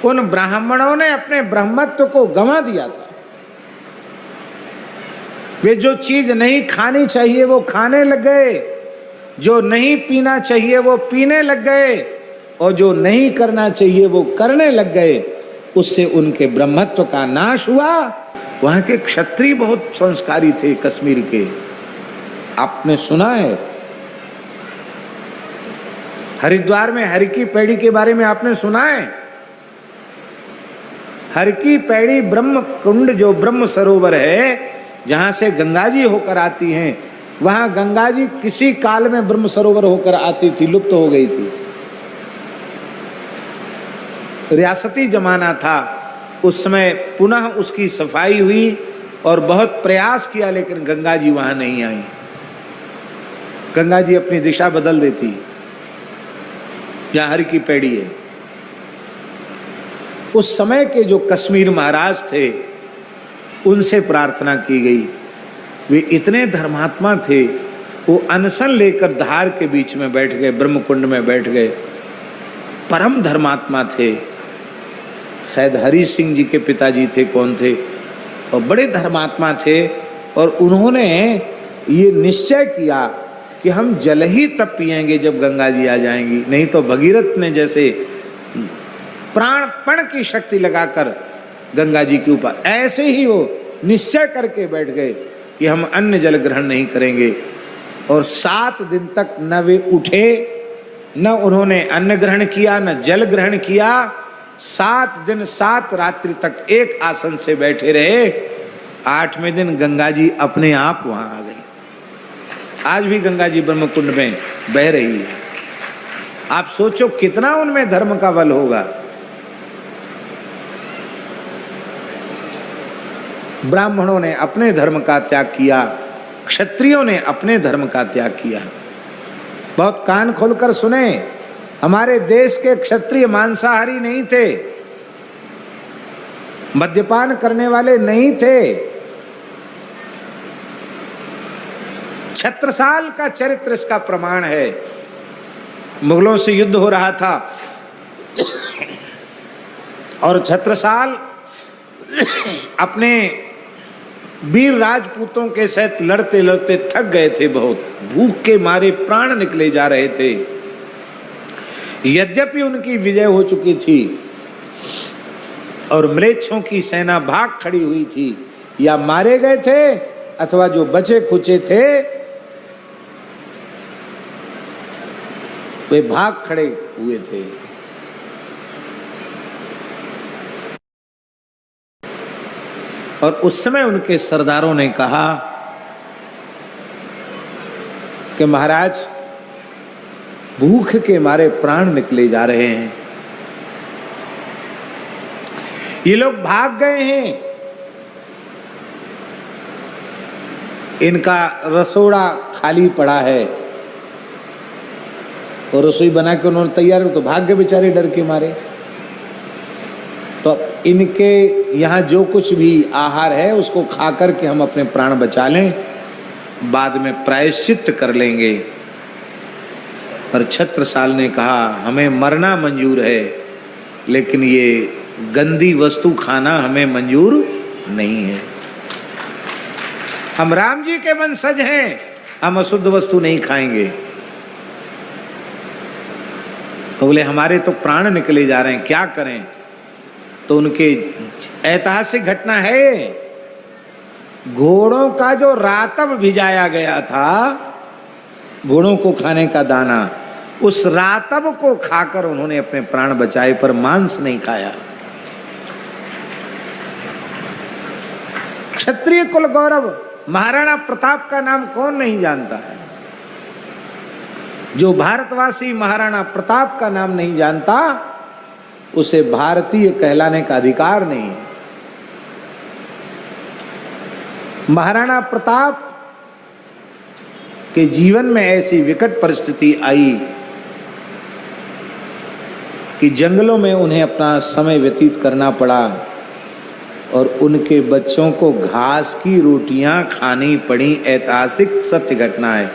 उन ब्राह्मणों ने अपने ब्रह्मत्व को गंवा दिया था। वे जो चीज नहीं खानी चाहिए वो खाने लग गए, जो नहीं पीना चाहिए वो पीने लग गए, और जो नहीं करना चाहिए वो करने लग गए। उससे उनके ब्रह्मत्व का नाश हुआ। वहां के क्षत्रिय बहुत संस्कारी थे कश्मीर के, आपने सुना है? हरिद्वार में हर की पैड़ी के बारे में आपने सुना है? हर की पैड़ी ब्रह्म कुंड, जो ब्रह्म सरोवर है जहां से गंगा जी होकर आती हैं, वहां गंगा जी किसी काल में ब्रह्म सरोवर होकर आती थी, लुप्त हो गई थी। रियासती जमाना था, उस समय पुनः उसकी सफाई हुई और बहुत प्रयास किया, लेकिन गंगा जी वहां नहीं आई। गंगा जी अपनी दिशा बदल देती। यहाँ हर की पैड़ी है। उस समय के जो कश्मीर महाराज थे उनसे प्रार्थना की गई। वे इतने धर्मात्मा थे, वो अनशन लेकर धार के बीच में बैठ गए, ब्रह्मकुंड में बैठ गए। परम धर्मात्मा थे, शायद हरि सिंह जी के पिताजी थे, कौन थे, और बड़े धर्मात्मा थे। और उन्होंने ये निश्चय किया कि हम जल ही तब पिएंगे जब गंगा जी आ जाएंगी, नहीं तो भगीरथ ने जैसे प्राणपण की शक्ति लगाकर गंगा जी के ऊपर, ऐसे ही वो निश्चय करके बैठ गए कि हम अन्न जल ग्रहण नहीं करेंगे। और 7 दिन तक न वे उठे, न उन्होंने अन्न ग्रहण किया, न जल ग्रहण किया। 7 दिन 7 रात्रि तक एक आसन से बैठे रहे। 8वें दिन गंगा जी अपने आप वहां आ गई। आज भी गंगा जी ब्रह्मकुंड में बह रही है। आप सोचो कितना उनमें धर्म का बल होगा। ब्राह्मणों ने अपने धर्म का त्याग किया, क्षत्रियों ने अपने धर्म का त्याग किया। बहुत कान खोलकर सुने, हमारे देश के क्षत्रिय मांसाहारी नहीं थे, मद्यपान करने वाले नहीं थे। छत्रसाल का चरित्र इसका प्रमाण है। मुगलों से युद्ध हो रहा था और छत्रसाल अपने वीर राजपूतों के साथ लड़ते लड़ते थक गए थे, बहुत भूख के मारे प्राण निकले जा रहे थे। यद्यपि उनकी विजय हो चुकी थी और म्लेच्छों की सेना भाग खड़ी हुई थी, या मारे गए थे अथवा जो बचे खुचे थे वे भाग खड़े हुए थे। और उस समय उनके सरदारों ने कहा कि महाराज, भूख के मारे प्राण निकले जा रहे हैं, ये लोग भाग गए हैं, इनका रसोड़ा खाली पड़ा है। और रसोई बना के उन्होंने तैयार, तो भाग गए बेचारे डर के मारे। तो इनके यहाँ जो कुछ भी आहार है उसको खा कर के हम अपने प्राण बचा लें, बाद में प्रायश्चित कर लेंगे। पर छत्रसाल ने कहा, हमें मरना मंजूर है, लेकिन ये गंदी वस्तु खाना हमें मंजूर नहीं है। हम राम जी के वंशज हैं, हम अशुद्ध वस्तु नहीं खाएंगे। तो बोले हमारे तो प्राण निकले जा रहे हैं, क्या करें? तो उनके ऐतिहासिक घटना है, घोड़ों का जो रातब भिजाया गया था, घोड़ों को खाने का दाना, उस रातब को खाकर उन्होंने अपने प्राण बचाए, पर मांस नहीं खाया। क्षत्रिय कुल गौरव महाराणा प्रताप का नाम कौन नहीं जानता है? जो भारतवासी महाराणा प्रताप का नाम नहीं जानता, उसे भारतीय कहलाने का अधिकार नहीं है। महाराणा प्रताप के जीवन में ऐसी विकट परिस्थिति आई कि जंगलों में उन्हें अपना समय व्यतीत करना पड़ा और उनके बच्चों को घास की रोटियां खानी पड़ी। ऐतिहासिक सत्य घटना है।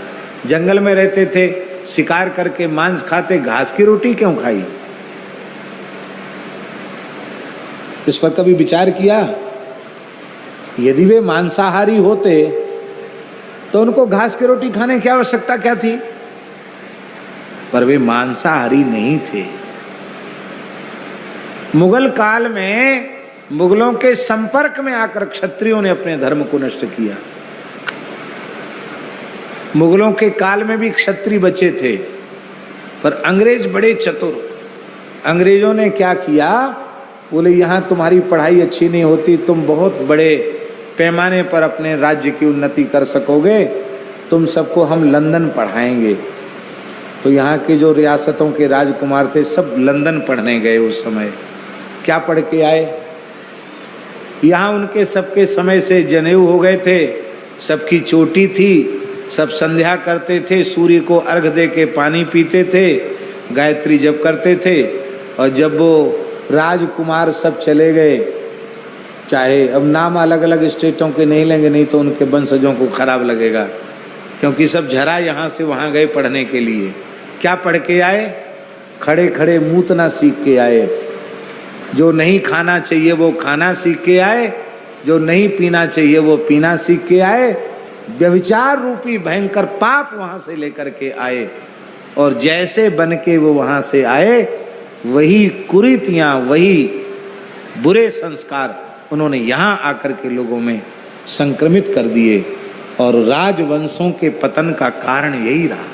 जंगल में रहते थे, शिकार करके मांस खाते, घास की रोटी क्यों खाई? इस पर कभी विचार किया? यदि वे मांसाहारी होते तो उनको घास की रोटी खाने की आवश्यकता क्या थी? पर वे मांसाहारी नहीं थे। मुगल काल में मुगलों के संपर्क में आकर क्षत्रियों ने अपने धर्म को नष्ट किया। मुगलों के काल में भी क्षत्रिय बचे थे, पर अंग्रेज बड़े चतुर। अंग्रेजों ने क्या किया, बोले यहाँ तुम्हारी पढ़ाई अच्छी नहीं होती, तुम बहुत बड़े पैमाने पर अपने राज्य की उन्नति कर सकोगे, तुम सबको हम लंदन पढ़ाएंगे। तो यहाँ के जो रियासतों के राजकुमार थे सब लंदन पढ़ने गए। उस समय क्या पढ़ के आए? यहाँ उनके सबके समय से जनेऊ हो गए थे, सबकी चोटी थी, सब संध्या करते थे, सूर्य को अर्घ दे के पानी पीते थे, गायत्री जप करते थे। और जब वो राजकुमार सब चले गए, चाहे अब नाम अलग अलग स्टेटों के नहीं लेंगे, नहीं तो उनके वंशजों को खराब लगेगा, क्योंकि सब झरा यहाँ से वहाँ गए पढ़ने के लिए। क्या पढ़ के आए? खड़े खड़े मूतना सीख के आए। जो नहीं खाना चाहिए वो खाना सीख के आए, जो नहीं पीना चाहिए वो पीना सीख के आए। व्यभिचार रूपी भयंकर पाप वहां से लेकर के आए, और जैसे बन के वो वहां से आए वही कुरीतियां, वही बुरे संस्कार उन्होंने यहाँ आकर के लोगों में संक्रमित कर दिए, और राजवंशों के पतन का कारण यही रहा।